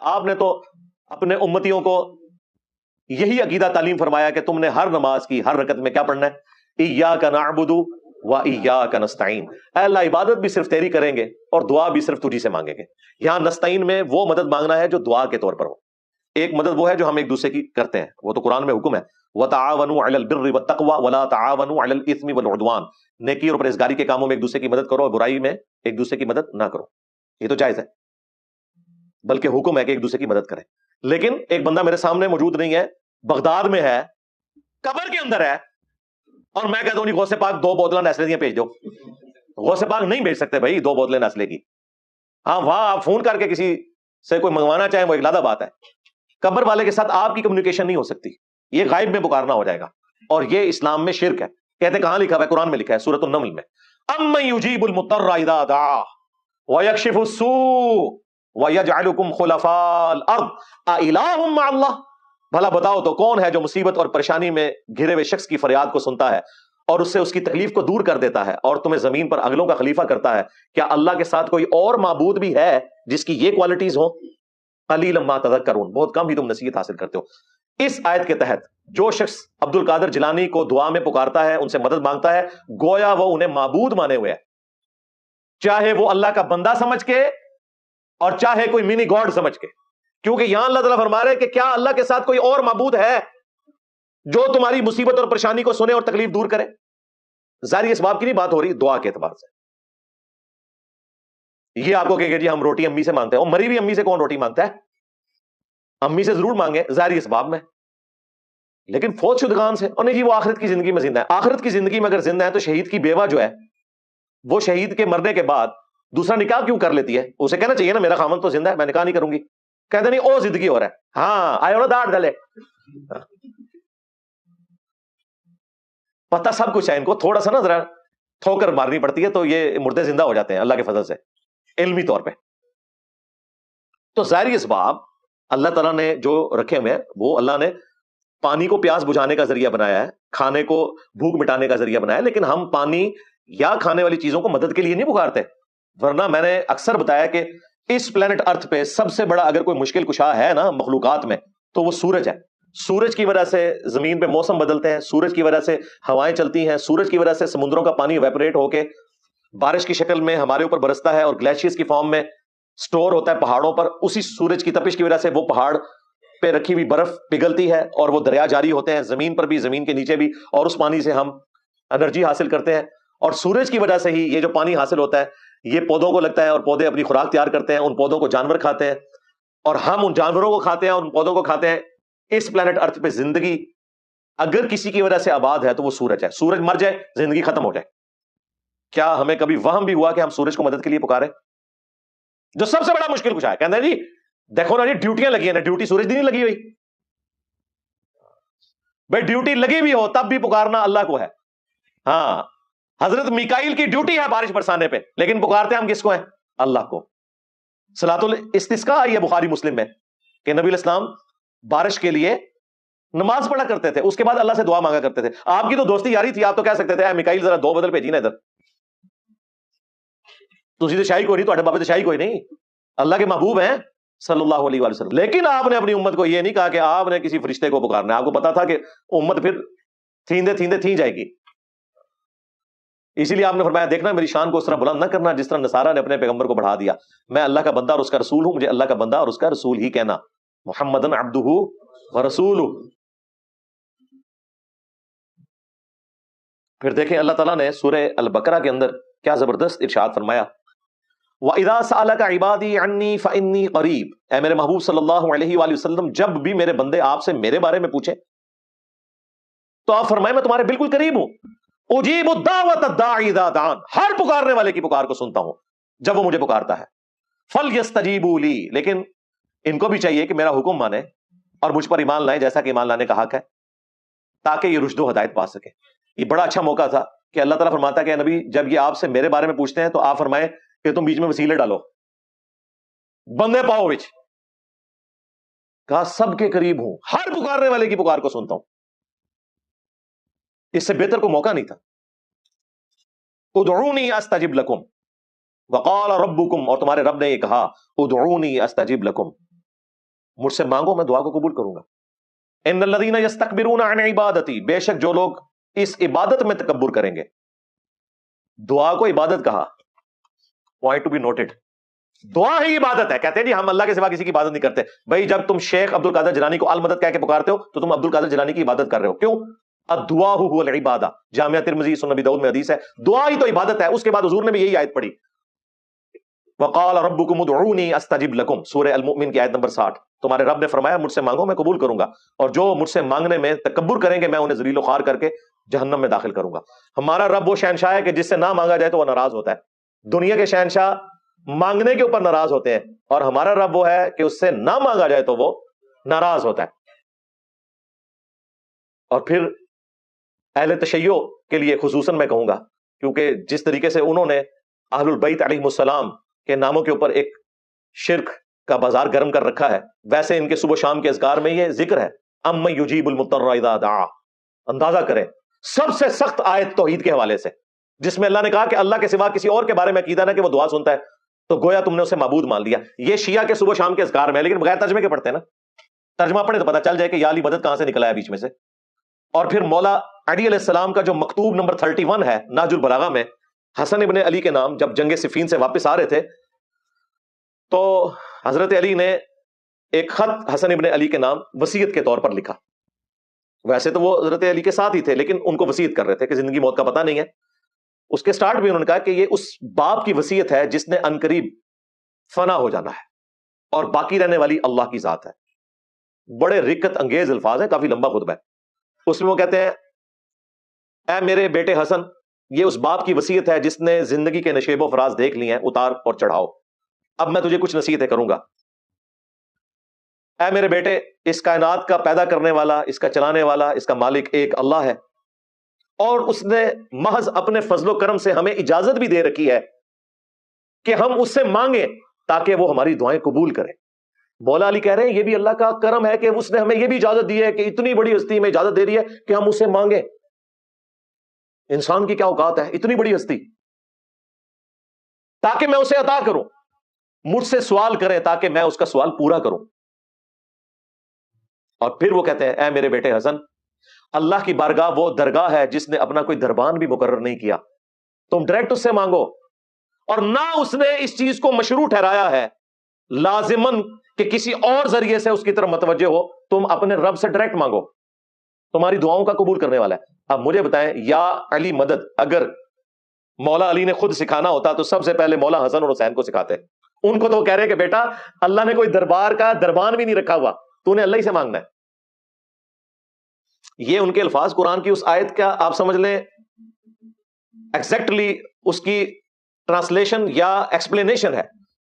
آپ نے تو اپنے امتیوں کو یہی عقیدہ تعلیم فرمایا کہ تم نے ہر نماز کی ہر رکعت میں کیا پڑھنا ہے؟ ایاک نعبد و ایاک نستعین، اے اللہ عبادت بھی صرف تیری کریں گے اور دعا بھی صرف تجھی سے مانگیں گے۔ یہاں نستعین میں وہ مدد مانگنا ہے جو دعا کے طور پر ہو، ایک مدد وہ ہے جو ہم ایک دوسرے کی کرتے ہیں، وہ تو قرآن میں حکم ہے وَتَعَاوَنُوا عَلَى الْبِرِّ وَالتَّقْوَى وَلَا تَعَاوَنُوا عَلَى الْإِثْمِ وَالْعُدْوَانِ، نیکی اور پرہیزگاری کے کاموں میں ایک دوسرے کی مدد کرو اور برائی میں ایک دوسرے کی مدد نہ کرو، یہ تو جائز ہے، بلکہ حکم ہے کہ ایک دوسرے کی مدد کریں۔ لیکن ایک بندہ میرے سامنے موجود نہیں ہے، بغداد میں ہے، قبر کے اندر ہے، اور میں کہتا ہوں جی غوث پاک 2 بوتلیں نیسلے دیا بھیج دو، غوث پاک نہیں بھیج سکتے بھائی 2 بوتلیں نیسلے کی۔ ہاں وہاں آپ فون کر کے کسی سے کوئی منگوانا چاہیں وہ ایک علیحدہ بات ہے، قبر والے کے ساتھ آپ کی کمیونیکیشن نہیں ہو سکتی، یہ غائب میں پکارنا ہو جائے گا، اور یہ اسلام میں شرک ہے۔ کہتے ہیں کہاں لکھا ہے؟ قرآن میں لکھا ہے سورۃ النمل میں، امن یجیب المضطر اذا دعا ویکشف السوء ویجعلکم خلفاء الارض االہ مع اللہ، بھلا بتاؤ تو کون ہے جو مصیبت اور پریشانی میں گھرے ہوئے شخص کی فریاد کو سنتا ہے اور اس سے اس کی تکلیف کو دور کر دیتا ہے اور تمہیں زمین پر اگلوں کا خلیفہ کرتا ہے؟ کیا اللہ کے ساتھ کوئی اور معبود بھی ہے جس کی یہ کوالٹیز ہوں؟ قلیلا ما تذکرون، بہت کم ہی تم نصیحت حاصل کرتے ہو۔ اس آیت کے تحت جو شخص عبد القادر جیلانی کو دعا میں پکارتا ہے، ان سے مدد مانگتا ہے، گویا وہ انہیں معبود مانے ہوئے ہے، چاہے وہ اللہ کا بندہ سمجھ کے اور چاہے کوئی منی گاڈ سمجھ کے، کیونکہ یہاں اللہ تعالیٰ فرما رہے ہیں کہ کیا اللہ کے ساتھ کوئی اور معبود ہے جو تمہاری مصیبت اور پریشانی کو سنے اور تکلیف دور کرے؟ ظاہری اسباب کی نہیں بات ہو رہی، دعا کے اعتبار سے۔ یہ آپ کو کہ جی ہم روٹی امی سے مانگتے ہیں، اور مری بھی امی سے کون روٹی مانگتا ہے؟ امی سے ضرور مانگے ظاہری اسباب میں، لیکن فوت شدگان سے، اور نہیں جی وہ آخرت کی زندگی میں زندہ ہے۔ آخرت کی زندگی میں اگر زندہ ہے تو شہید کی بیوہ جو ہے وہ شہید کے مرنے کے بعد دوسرا نکاح کیوں کر لیتی ہے؟ اسے کہنا چاہیے نا میرا خامن تو زندہ ہے، میں نکاح نہیں کروں گی، کہتے نہیں او زندگی ہو رہا ہے، ہاں آئے ہونا داڑھ ڈلے، پتہ سب کچھ ہے ان کو، تھوڑا سا نا ذرا ٹھوکر مارنی پڑتی ہے تو یہ مردے زندہ ہو جاتے ہیں اللہ کے فضل سے علمی طور پہ۔ تو ظاہری اسباب اللہ تعالیٰ نے جو رکھے ہوئے ہیں وہ اللہ نے پانی کو پیاس بجھانے کا ذریعہ بنایا ہے، کھانے کو بھوک مٹانے کا ذریعہ بنایا ہے، لیکن ہم پانی یا کھانے والی چیزوں کو مدد کے لیے نہیں پکارتے۔ ورنہ میں نے اکثر بتایا کہ اس پلانٹ ارتھ پہ سب سے بڑا اگر کوئی مشکل کشا ہے نا مخلوقات میں تو وہ سورج ہے۔ سورج کی وجہ سے زمین پہ موسم بدلتے ہیں، سورج کی وجہ سے ہوائیں چلتی ہیں، سورج کی وجہ سے سمندروں کا پانی ایویپوریٹ ہو کے بارش کی شکل میں ہمارے اوپر برستا ہے اور گلیشیئرز کی فارم میں سٹور ہوتا ہے پہاڑوں پر، اسی سورج کی تپش کی وجہ سے وہ پہاڑ پہ رکھی ہوئی برف پگھلتی ہے اور وہ دریا جاری ہوتے ہیں زمین پر بھی، زمین کے نیچے بھی، اور اس پانی سے ہم انرجی حاصل کرتے ہیں، اور سورج کی وجہ سے ہی یہ جو پانی حاصل ہوتا ہے یہ پودوں کو لگتا ہے اور پودے اپنی خوراک تیار کرتے ہیں، ان پودوں کو جانور کھاتے ہیں اور ہم ان جانوروں کو کھاتے ہیں اور ان پودوں کو کھاتے ہیں۔ اس پلانٹ ارتھ پہ زندگی اگر کسی کی وجہ سے آباد ہے تو وہ سورج ہے، سورج مر جائے زندگی ختم ہو جائے۔ کیا ہمیں کبھی وہم بھی ہوا کہ ہم سورج کو مدد کے لیے پکارے؟ جو سب سے بڑا مشکل کچھ ہے، کہتے ہیں جی دیکھو نا جی ڈیوٹیاں لگی ہیں نا، ڈیوٹی سورج دی نہیں لگی ہوئی بھائی، ڈیوٹی لگی بھی ہو تب بھی پکارنا اللہ کو ہے۔ ہاں حضرت میکائیل کی ڈیوٹی ہے بارش برسانے پہ، لیکن پکارتے ہم کس کو ہیں؟ اللہ کو۔ صلاۃ الاستسقاء آئی ہے بخاری مسلم میں کہ نبی علیہ السلام بارش کے لیے نماز پڑھا کرتے تھے، اس کے بعد اللہ سے دعا مانگا کرتے تھے۔ آپ کی تو دوستی یاری تھی، آپ تو کہہ سکتے تھے اے میکائیل ذرا 2 بدل بھیجی نا ادھر، تسی تو شاہی کوئی نہیں، تواڈے بابے تو شاہی کوئی نہیں، اللہ کے محبوب ہیں صلی اللہ علیہ وآلہ وسلم۔ لیکن آپ نے اپنی امت کو یہ نہیں کہا کہ آپ نے کسی فرشتے کو پکارنا ہے، آپ کو پتا تھا کہ امت پھر تھیندے تھیندے تھیں جائے گی، اسی لیے آپ نے فرمایا دیکھنا میری شان کو اس طرح بلند نہ کرنا جس طرح نصارہ نے اپنے پیغمبر کو بڑھا دیا، میں اللہ کا بندہ اور اس کا رسول ہوں، مجھے اللہ کا بندہ اور اس کا رسول ہی کہنا، محمدن عبدہ ورسولہ۔ پھر دیکھیں اللہ تعالیٰ نے سورہ البقرہ کے اندر کیا زبردست ارشاد فرمایا، وَإِذَا سَأَلَكَ عِبَادِي عَنِّي فَإِنِّي قَرِيب، اے میرے محبوب صلی اللہ علیہ وآلہ وسلم جب بھی میرے بندے آپ سے میرے بارے میں پوچھیں تو آپ فرمائیں میں تمہارے بالکل قریب ہوں، اجیب الدعوۃ الداعی اذا دعان، ہر پکارنے والے کی پکار کو سنتا ہوں جب وہ مجھے پکارتا ہے، فَلْيَسْتَجِيبُوا لِي، لیکن ان کو بھی چاہیے کہ میرا حکم مانے اور مجھ پر ایمان لائیں جیسا کہ ایمان لانے کا حق ہے، تاکہ یہ رشد و ہدایت پا سکے۔ یہ بڑا اچھا موقع تھا کہ اللہ تعالیٰ فرماتا ہے کہ نبی جب یہ آپ سے میرے بارے میں پوچھتے ہیں تو آپ فرمائیں کہ تم بیچ میں وسیلے ڈالو، بندے پاؤ وچ، کہا سب کے قریب ہوں، ہر پکارنے والے کی پکار کو سنتا ہوں، اس سے بہتر کوئی موقع نہیں تھا۔ ادعونی استجب لکم وقال ربکم، اور تمہارے رب نے یہ کہا ادعونی استجب لکم، مجھ سے مانگو میں دعا کو قبول کروں گا. ان الذین یستکبرون عن عبادتی، بے شک جو لوگ اس عبادت میں تکبر کریں گے. دعا کو عبادت کہا، پوائنٹ ٹو بی نوٹڈ. دعا ہی عبادت ہے. کہتے ہیں جی ہم اللہ کے سوا کسی کی عبادت نہیں کرتے. بھائی جب تم شیخ عبد القادر جیلانی کو المدد کہہ کے پکارتے ہو تو تم عبد القادر جیلانی کی عبادت کر رہے ہو. کیوں؟ الدعاء هو العبادہ. جامعہ ترمذی سنن ابی داؤد میں حدیث ہے دعا ہی تو عبادت ہے. اس کے بعد حضور نے بھی یہی آیت پڑھی، وقال ربکم ادعونی استجب لکم، سورہ المؤمن کی آیت نمبر 60. تمہارے رب نے فرمایا مجھ سے مانگو میں قبول کروں گا، اور جو مجھ سے مانگنے میں تکبر کریں گے میں انہیں ذلیل و خوار کر کے جہنم میں داخل کروں گا. ہمارا رب وہ شہنشاہ ہے کہ جس سے نہ مانگا جائے تو وہ ناراض ہوتا ہے. دنیا کے شہنشاہ مانگنے کے اوپر ناراض ہوتے ہیں، اور ہمارا رب وہ ہے کہ اس سے نہ مانگا جائے تو وہ ناراض ہوتا ہے. اور پھر اہل تشیع کے لیے خصوصاً میں کہوں گا، کیونکہ جس طریقے سے انہوں نے اہل البیت علیہم السلام کے ناموں کے اوپر ایک شرک کا بازار گرم کر رکھا ہے، ویسے ان کے صبح شام کے اذکار میں یہ ذکر ہے اَمَّن یُجِیبُ الْمُضْطَرَّ اِذَا دَعَاهُ. اندازہ کریں سب سے سخت آیت توحید کے حوالے سے، جس میں اللہ نے کہا کہ اللہ کے سوا کسی اور کے بارے میں عقیدہ نہ کہ وہ دعا سنتا ہے، تو گویا تم نے اسے معبود مان لیا. یہ شیعہ کے صبح شام کے اذکار میں ہے، لیکن بغیر ترجمے کے پڑھتے ہیں نا. ترجمہ پڑھے تو پتہ چل جائے کہ یا علی مدد کہاں سے نکلا ہے بیچ میں سے. اور پھر مولا علی علیہ السلام کا جو مکتوب نمبر 31 ہے نہج البلاغہ میں، حسن ابن علی کے نام جب جنگ صفین سے واپس آ رہے تھے تو حضرت علی نے ایک خط حسن ابن علی کے نام وصیت کے طور پر لکھا. ویسے تو وہ حضرت علی کے ساتھ ہی تھے، لیکن ان کو وصیت کر رہے تھے کہ زندگی موت کا پتہ نہیں ہے. اس کے سٹارٹ بھی انہوں نے کہا کہ یہ اس باپ کی وصیت ہے جس نے عنقریب فنا ہو جانا ہے اور باقی رہنے والی اللہ کی ذات ہے. بڑے رقت انگیز الفاظ ہیں، کافی لمبا خطبہ ہے. اس میں وہ کہتے ہیں اے میرے بیٹے حسن، یہ اس باپ کی وصیت ہے جس نے زندگی کے نشیب و فراز دیکھ لی ہیں، اتار اور چڑھاؤ. اب میں تجھے کچھ نصیحتیں کروں گا. اے میرے بیٹے، اس کائنات کا پیدا کرنے والا، اس کا چلانے والا، اس کا مالک ایک اللہ ہے، اور اس نے محض اپنے فضل و کرم سے ہمیں اجازت بھی دے رکھی ہے کہ ہم اس سے مانگیں تاکہ وہ ہماری دعائیں قبول کرے. مولا علی کہہ رہے ہیں یہ بھی اللہ کا کرم ہے کہ اس نے ہمیں یہ بھی اجازت دی ہے کہ اتنی بڑی ہستی میں اجازت دے رہی ہے کہ ہم اس سے مانگیں. انسان کی کیا اوقات ہے، اتنی بڑی ہستی، تاکہ میں اسے عطا کروں. مجھ سے سوال کریں تاکہ میں اس کا سوال پورا کروں. اور پھر وہ کہتے ہیں اے میرے بیٹے حسن، اللہ کی بارگاہ وہ درگاہ ہے جس نے اپنا کوئی دربان بھی مقرر نہیں کیا. تم ڈائریکٹ اس سے مانگو، اور نہ اس نے اس چیز کو مشروع ٹھہرایا ہے لازماً کہ کسی اور ذریعے سے اس کی طرف متوجہ ہو. تم اپنے رب سے ڈائریکٹ مانگو، تمہاری دعاؤں کا قبول کرنے والا ہے. اب مجھے بتائیں یا علی مدد اگر مولا علی نے خود سکھانا ہوتا تو سب سے پہلے مولا حسن اور حسین کو سکھاتے. ان کو تو وہ کہہ رہے کہ بیٹا اللہ نے کوئی دربار کا دربان بھی نہیں رکھا ہوا، تو نے اللہ ہی سے مانگنا ہے. یہ ان کے الفاظ قرآن کی اس آیت کا آپ سمجھ لیں ایگزیکٹلی اس کی ٹرانسلیشن یا ایکسپلینیشن ہے.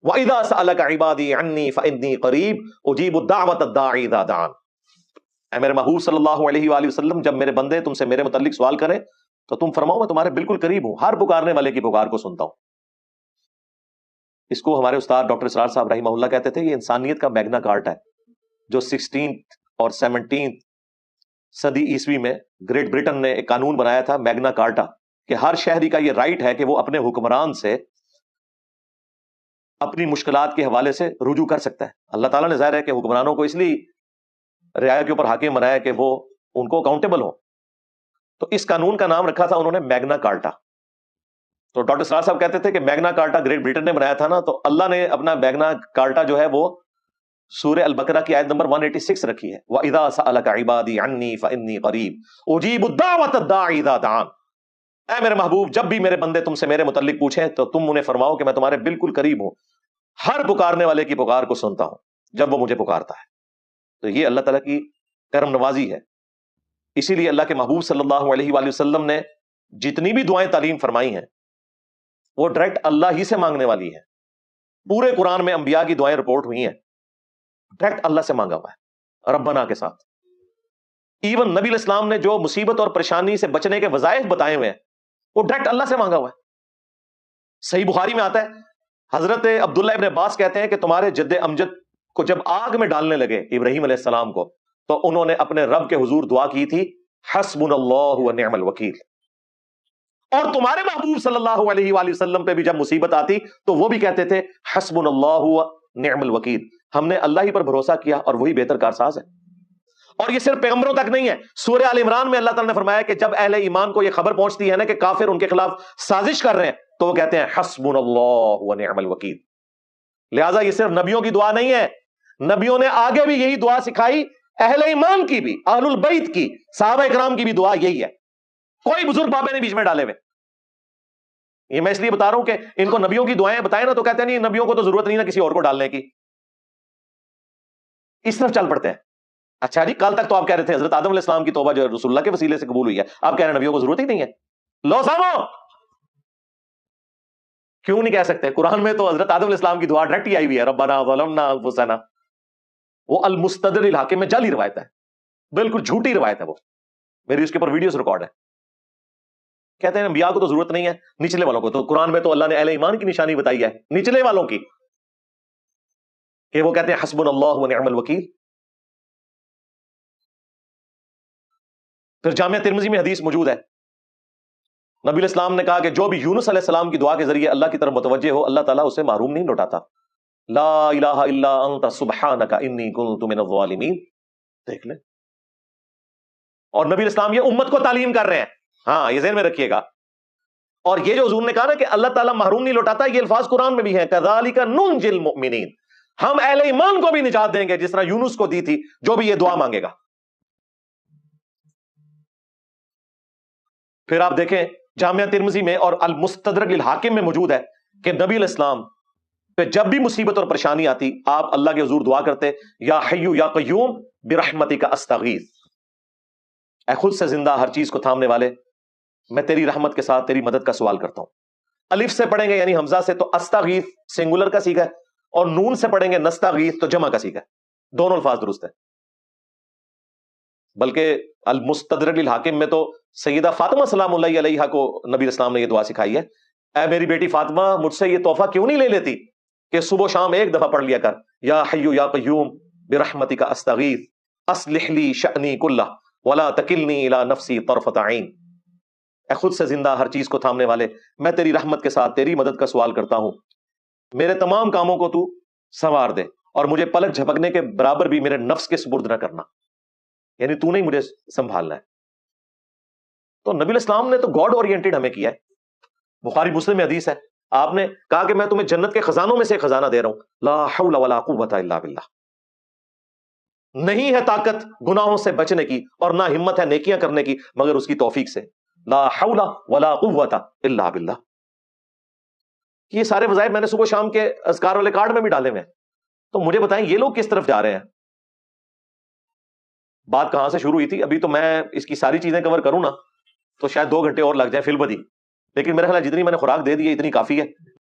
وَإِذَا سَأَلَكَ عِبَادِي عَنِّي فَإِنِّي قَرِيبٌ أُجِيبُ الدَّعْوَةَ الدَّاعِ إِذَا دَعَانِ. اے میرے محبوب صلی اللہ علیہ وآلہ وسلم، جب میرے بندے تم سے میرے متعلق سوال کریں تو تم فرماؤ میں تمہارے بالکل قریب ہوں، ہر پکارنے والے کی پکار کو سنتا ہوں. اس کو ہمارے استاد ڈاکٹر اسرار صاحب رحمہ اللہ کہتے تھے یہ انسانیت کا میگنا کارٹا ہے، جو 16 اور 17 صدی عیسوی میں گریٹ برٹن نے ایک قانون بنایا تھا میگنا کارٹا، کہ ہر شہری کا یہ رائٹ ہے کہ وہ اپنے حکمران سے اپنی مشکلات کے حوالے سے رجوع کر سکتا ہے. اللہ تعالیٰ نے ظاہر ہے کہ حکمرانوں کو اس لیے رعایا کے اوپر حاکم بنایا کہ وہ ان کو اکاؤنٹیبل ہوں. تو اس قانون کا نام رکھا تھا انہوں نے میگنا کارٹا. تو ڈاکٹر سرار صاحب کہتے تھے کہ میگنا کارٹا گریٹ برٹن نے بنایا تھا نا، تو اللہ نے اپنا میگنا کارٹا جو ہے وہ سورہ البقرہ کی آیت نمبر 186 رکھی ہے. وَإِذَا سَأَلَكَ عِبَادِي عَنِّي فَإِنِّي قَرِيبٌ أُجِيبُ الدَّعْوَةَ الدَّاعِ إِذَا دَعَانِ. اے میرے محبوب، جب بھی میرے بندے تم سے میرے متعلق پوچھیں تو تم انہیں فرماؤ کہ میں تمہارے بالکل قریب ہوں، ہر پکارنے والے کی پکار کو سنتا ہوں جب وہ مجھے پکارتا ہے. تو یہ اللہ تعالیٰ کی کرم نوازی ہے. اسی لیے اللہ کے محبوب صلی اللہ علیہ وآلہ وسلم نے جتنی بھی دعائیں تعلیم فرمائی ہیں وہ ڈائریکٹ اللہ ہی سے مانگنے والی ہیں. پورے قرآن میں انبیاء کی دعائیں رپورٹ ہوئی ہیں، ڈائریکٹ اللہ سے مانگا ہوا ہے ربنا کے ساتھ. ایون نبی علیہ السلام نے جو مصیبت اور پریشانی سے بچنے کے وظائف بتائے ہوئے ہیں وہ ڈائریکٹ اللہ سے مانگا ہوا ہے. صحیح بخاری میں آتا ہے حضرت عبداللہ ابن عباس کہتے ہیں کہ تمہارے جد امجد کو جب آگ میں ڈالنے لگے ابراہیم علیہ السلام کو، تو انہوں نے اپنے رب کے حضور دعا کی تھی حسبنا اللہ ونعم الوکیل. اور تمہارے محبوب صلی اللہ علیہ وآلہ وسلم پہ بھی جب مصیبت آتی تو وہ بھی کہتے تھے حسبنا اللہ نعم الوکیل. ہم نے اللہ ہی پر بھروسہ کیا اور وہی بہتر کارساز ہے. اور یہ صرف پیغمبروں تک نہیں ہے. سورہ آل عمران میں اللہ تعالیٰ نے فرمایا کہ جب اہل ایمان کو یہ خبر پہنچتی ہے نا کہ کافر ان کے خلاف سازش کر رہے ہیں تو وہ کہتے ہیں حسبنا اللہ و نعم الوکیل. لہٰذا یہ صرف نبیوں کی دعا نہیں ہے, نبیوں نے آگے بھی یہی دعا سکھائی, اہل ایمان کی بھی, اہل البیت کی, صحابہ اکرام کی بھی دعا یہی ہے. کوئی بزرگ بابے نے بیچ میں ڈالے ہوئے. یہ میں اس لیے بتا رہا ہوں کہ ان کو نبیوں کی دعائیں بتائیں نا تو کہتے ہیں نہیں نبیوں کو تو ضرورت نہیں نا کسی اور کو ڈالنے کی, اس طرف چل پڑتے ہیں. اچھا جی, کل تک تو آپ کہہ رہے تھے حضرت آدم علیہ السلام کی توبہ جو رسول اللہ کے وسیلے سے قبول ہوئی ہے, آپ کہہ رہے ہیں نبیوں کو ضرورت ہی نہیں ہے. لو سامو, کیوں نہیں کہہ سکتے؟ قرآن میں تو حضرت آدم علیہ السلام کی دعا ڈائریکٹ ہی آئی ہوئی ہے, ربنا ظلمنا انفسنا. وہ المستدرک الحاکم میں جعلی روایت ہے, بالکل جھوٹی روایت ہے وہ, میری اس کے اوپر ویڈیوز ریکارڈ ہے. کہتے ہیں انبیاء کو تو ضرورت نہیں ہے, نچلے والوں کو. تو قرآن میں تو اللہ نے اہل ایمان کی نشانی بتائی ہے, نچلے والوں کی, کہ وہ کہتے ہیں حسبنا اللہ و نعم الوکیل. پھر جامعہ ترمذی میں حدیث موجود ہے, نبی علیہ السلام نے کہا کہ جو بھی یونس علیہ السلام کی دعا کے ذریعے اللہ کی طرف متوجہ ہو, اللہ تعالیٰ اسے محروم نہیں لوٹاتا. لا الہ الا انت سبحانک انی کنت من الظالمین. دیکھ لیں. اور نبی علیہ السلام یہ امت کو تعلیم کر رہے ہیں, ہاں یہ ذہن میں رکھیے گا. اور یہ جو حضور نے کہا نا کہ اللہ تعالیٰ محروم نہیں لوٹاتا, یہ الفاظ قرآن میں بھی ہیں, کذالک ننجی المؤمنین. ہم اہل ایمان کو بھی نجات دیں گے جس طرح یونس کو دی تھی, جو بھی یہ دعا مانگے گا. پھر آپ دیکھیں جامعہ ترمذی میں اور المستدرک للحاکم میں موجود ہے کہ نبی علیہ السلام پہ جب بھی مصیبت اور پریشانی آتی آپ اللہ کے حضور دعا کرتے, یا حیو یا قیوم برحمتک استغیث. اے خود سے زندہ ہر چیز کو تھامنے والے, میں تیری رحمت کے ساتھ تیری مدد کا سوال کرتا ہوں. الف سے پڑھیں گے یعنی حمزہ سے تو استغیث سنگولر کا سیغہ ہے, اور نون سے پڑھیں گے نستغیث تو جمع کا سیغہ ہے. دونوں الفاظ درست ہے. بلکہ المستدرک للحاکم میں تو سیدہ فاطمہ سلام اللہ علیہا کو نبی اسلام نے یہ دعا سکھائی ہے, اے میری بیٹی فاطمہ مجھ سے یہ تحفہ کیوں نہیں لے لیتی کہ صبح و شام ایک دفعہ پڑھ لیا کر, یا حیو یا قیوم برحمتک استغیث اصلح لی شأنی کلہ ولا تکلنی الی نفسی طرفۃ عین. اے خود سے زندہ ہر چیز کو تھامنے والے, میں تیری رحمت کے ساتھ تیری مدد کا سوال کرتا ہوں, میرے تمام کاموں کو تو سنوار دے اور مجھے پلک جھپکنے کے برابر بھی میرے نفس کے سپرد نہ کرنا, یعنی تو نہیں مجھے سنبھالنا ہے. تو نبی علیہ السلام نے تو گاڈ اورینٹڈ ہمیں کیا ہے. بخاری مسلم میں حدیث ہے, آپ نے کہا کہ میں تمہیں جنت کے خزانوں میں سے خزانہ دے رہا ہوں, لا حول ولا قوت الا باللہ. نہیں ہے طاقت گناہوں سے بچنے کی اور نہ ہمت ہے نیکیاں کرنے کی مگر اس کی توفیق سے, لا حول ولا قوت الا باللہ. یہ سارے وظائف میں نے صبح شام کے اذکار والے کارڈ میں بھی ڈالے ہوئے ہیں. تو مجھے بتائیں یہ لوگ کس طرف جا رہے ہیں؟ بات کہاں سے شروع ہوئی تھی؟ ابھی تو میں اس کی ساری چیزیں کور کروں نا تو شاید 2 گھنٹے اور لگ جائیں فی البدی, لیکن میرا خیال ہے جتنی میں نے خوراک دے دی ہے اتنی کافی ہے.